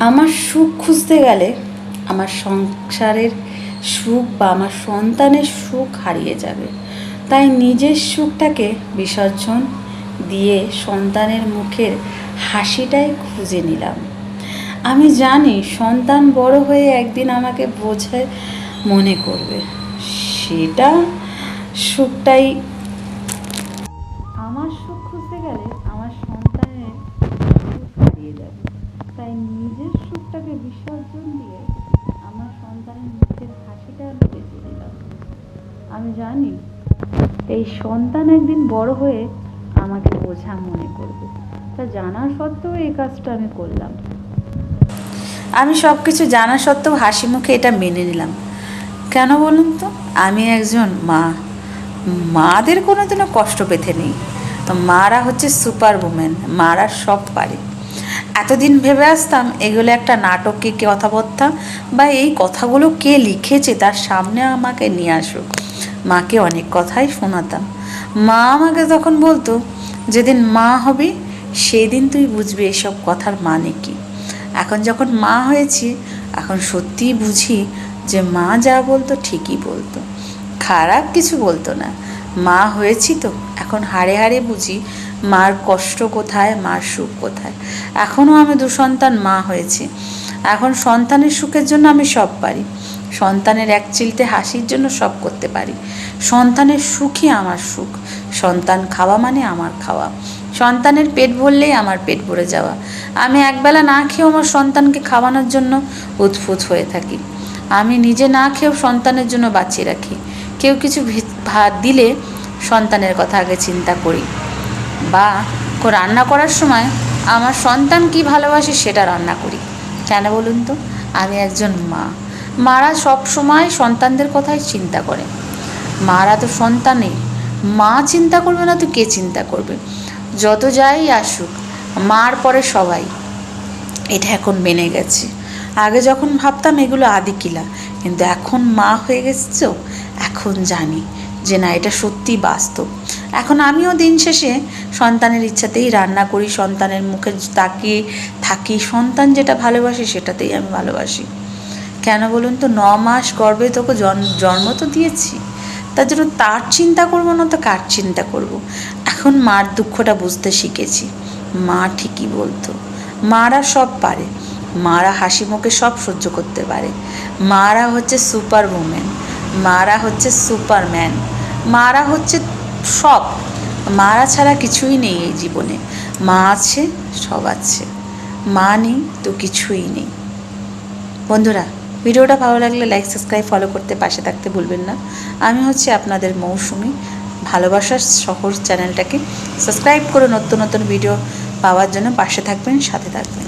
আমার সুখ খুঁজতে গেলে আমার সংসারের সুখ বা আমার সন্তানের সুখ হারিয়ে যাবে। তাই নিজের সুখটাকে বিসর্জন দিয়ে সন্তানের মুখের হাসিটাই খুঁজে নিলাম। আমি জানি সন্তান বড় হয়ে একদিন আমাকে বোঝায় মনে করবে, সেটা সুখটাই। আমার সুখ খুঁজতে গেলে আমার সন্তানের সুখ হারিয়ে যাবে। তাই নিজের সুখটাকে বিসর্জন দিয়ে আমার সন্তানের মুখের হাসিটা আমি বেঁচে দিলাম। আমি জানি এই সন্তান একদিন বড় হয়ে আমাকে বোঝা মনে করবে, তা জানা সত্ত্বেও এই কাজটা আমি করলাম। আমি সব কিছু জানা সত্ত্বেও হাসি মুখে এটা মেনে নিলাম। কেন বলুন তো? আমি একজন মা। মাদের কোনোদিনও কষ্ট পেতে নেই। মারা হচ্ছে সুপার উমেন, মারা সব পারে। এতদিন ভেবে আসতাম এগুলো একটা নাটকে কথাবার্তা, বা এই কথাগুলো কে লিখেছে তার সামনে আমাকে নিয়ে আসুক। মাকে অনেক কথাই শোনাতাম। মা আমাকে তখন বলতো, যেদিন মা হবি সেদিন তুই বুঝবি এসব কথার মানে কি। এখন যখন মা হয়েছি, এখন সত্যিই বুঝি যে মা যা বলতো ঠিকই বলতো, খারাপ কিছু বলতো না। মা হয়েছি তো এখন হাড়ে হাড়ে বুঝি মার কষ্ট কোথায়, মার সুখ কোথায়। এখনও আমি দুসন্তান মা হয়েছি। এখন সন্তানের সুখের জন্য আমি সব পারি। সন্তানের এক চিলতে হাসির জন্য সব করতে পারি। সন্তানের সুখই আমার সুখ। সন্তান খাওয়া মানে আমার খাওয়া। সন্তানের পেট ভরলেই আমার পেট ভরে যাওয়া। আমি একবেলা না খেয়েও আমার সন্তানকে খাওয়ানোর জন্য উৎফুত হয়ে থাকি। আমি নিজে না খেয়েও সন্তানের জন্য বাঁচিয়ে রাখি। কেউ কিছু ভাত দিলে সন্তানের কথা আগে চিন্তা করি, বা রান্না করার সময় আমার সন্তান কি ভালোবাসে সেটা রান্না করি। কেন বলুন তো? আমি একজন মা। মারা সব সময় সন্তানদের কথাই চিন্তা করে। মারা তো সন্তানই। মা চিন্তা করবে না তো কে চিন্তা করবে? যত যাই আসুক, মার পরে সবাই, এটা এখন মেনে গেছে। আগে যখন ভাবতাম এগুলো আদিকিলা, কিন্তু এখন মা হয়ে গেছে, এখন জানি যে না, এটা সত্যি বাস্তব। এখন আমিও দিন শেষে সন্তানের ইচ্ছাতেই রান্না করি, সন্তানের মুখে তাকিয়ে থাকি। সন্তান যেটা ভালোবাসে সেটাতেই আমি ভালোবাসি। কেন বলুন তো? 9 মাস গর্ভে তোকে জন্ম তো দিয়েছি, তার জন্য তার চিন্তা করবো না তো কার চিন্তা করব। এখন মার দুঃখটা বুঝতে শিখেছি। মা ঠিকই বলতো, মারা সব পারে। মারা হাসি মুখে সব সহ্য করতে পারে। মারা হচ্ছে সুপার উমেন, মারা হচ্ছে সুপারম্যান, মারা হচ্ছে সব। মারা ছাড়া কিছুই নেই এই জীবনে। মা আছে, সব আছে। মা নেই তো কিছুই নেই। বন্ধুরা, ভিডিওটা ভালো লাগলে লাইক, সাবস্ক্রাইব, ফলো করতে পাশে থাকতে ভুলবেন না। আমি হচ্ছে আপনাদের মৌসুমি। ভালোবাসার শহর চ্যানেলটাকে সাবস্ক্রাইব করে নতুন নতুন ভিডিও পাওয়ার জন্য পাশে থাকবেন, সাথে থাকবেন।